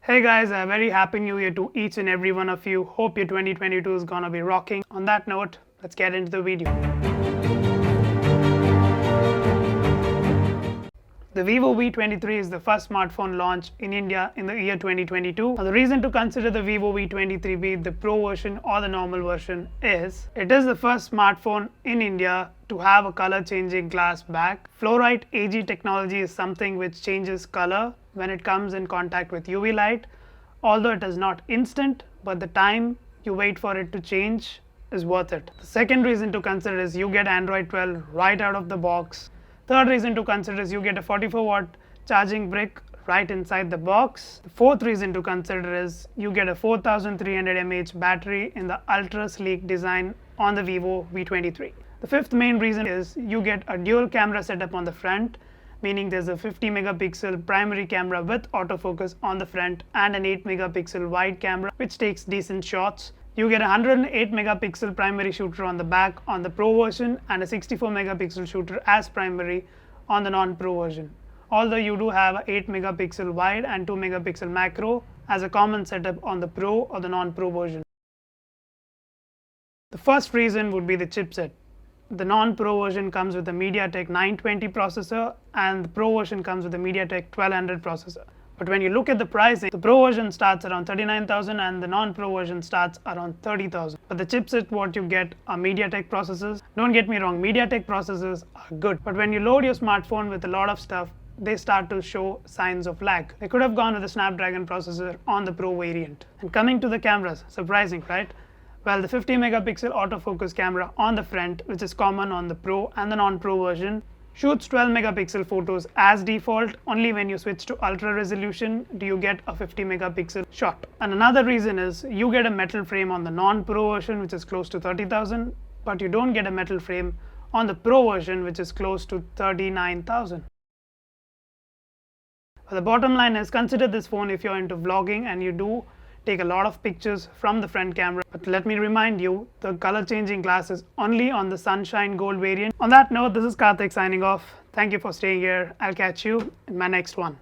Hey guys, a very happy new year to each and every one of you. Hope your 2022 is gonna be rocking. On that note, let's get into the video. The Vivo V23 is the first smartphone launched in India in the year 2022. Now, the reason to consider the Vivo V23 be it the Pro version or the normal version is it is the first smartphone in India to have a color changing glass back. Fluorite AG technology is something which changes color when it comes in contact with UV light. Although it is not instant, but the time you wait for it to change is worth it. The second reason to consider is you get Android 12 right out of the box. Third reason to consider is you get a 44-watt charging brick right inside the box. The fourth reason to consider is you get a 4300 mAh battery in the ultra sleek design on the Vivo V23. The fifth main reason is you get a dual camera setup on the front, meaning there's a 50 megapixel primary camera with autofocus on the front and an 8 megapixel wide camera which takes decent shots. You get a 108 megapixel primary shooter on the back on the Pro version and a 64 megapixel shooter as primary on the non-Pro version. Although you do have a 8 megapixel wide and 2 megapixel macro as a common setup on the Pro or the non-Pro version. The first reason would be the chipset. The non-Pro version comes with a MediaTek 920 processor and the Pro version comes with a MediaTek 1200 processor. But when you look at the pricing, the Pro version starts around 39,000 and the non-Pro version starts around 30,000. But the chipset what you get are MediaTek processors. Don't get me wrong, MediaTek processors are good. But when you load your smartphone with a lot of stuff, they start to show signs of lag. They could have gone with a Snapdragon processor on the Pro variant. And coming to the cameras, surprising, right? Well, the 50 megapixel autofocus camera on the front, which is common on the Pro and the non-Pro version, shoots 12 megapixel photos as default. Only when you switch to ultra resolution do you get a 50 megapixel shot. And another reason is you get a metal frame on the non-Pro version which is close to 30,000, but you don't get a metal frame on the Pro version which is close to 39,000. But the bottom line is consider this phone if you're into vlogging and you do take a lot of pictures from the front camera. But let me remind you, the color changing glass is only on the Sunshine Gold variant. On that note, this is Karthik signing off. Thank you for staying here. I'll catch you in my next one.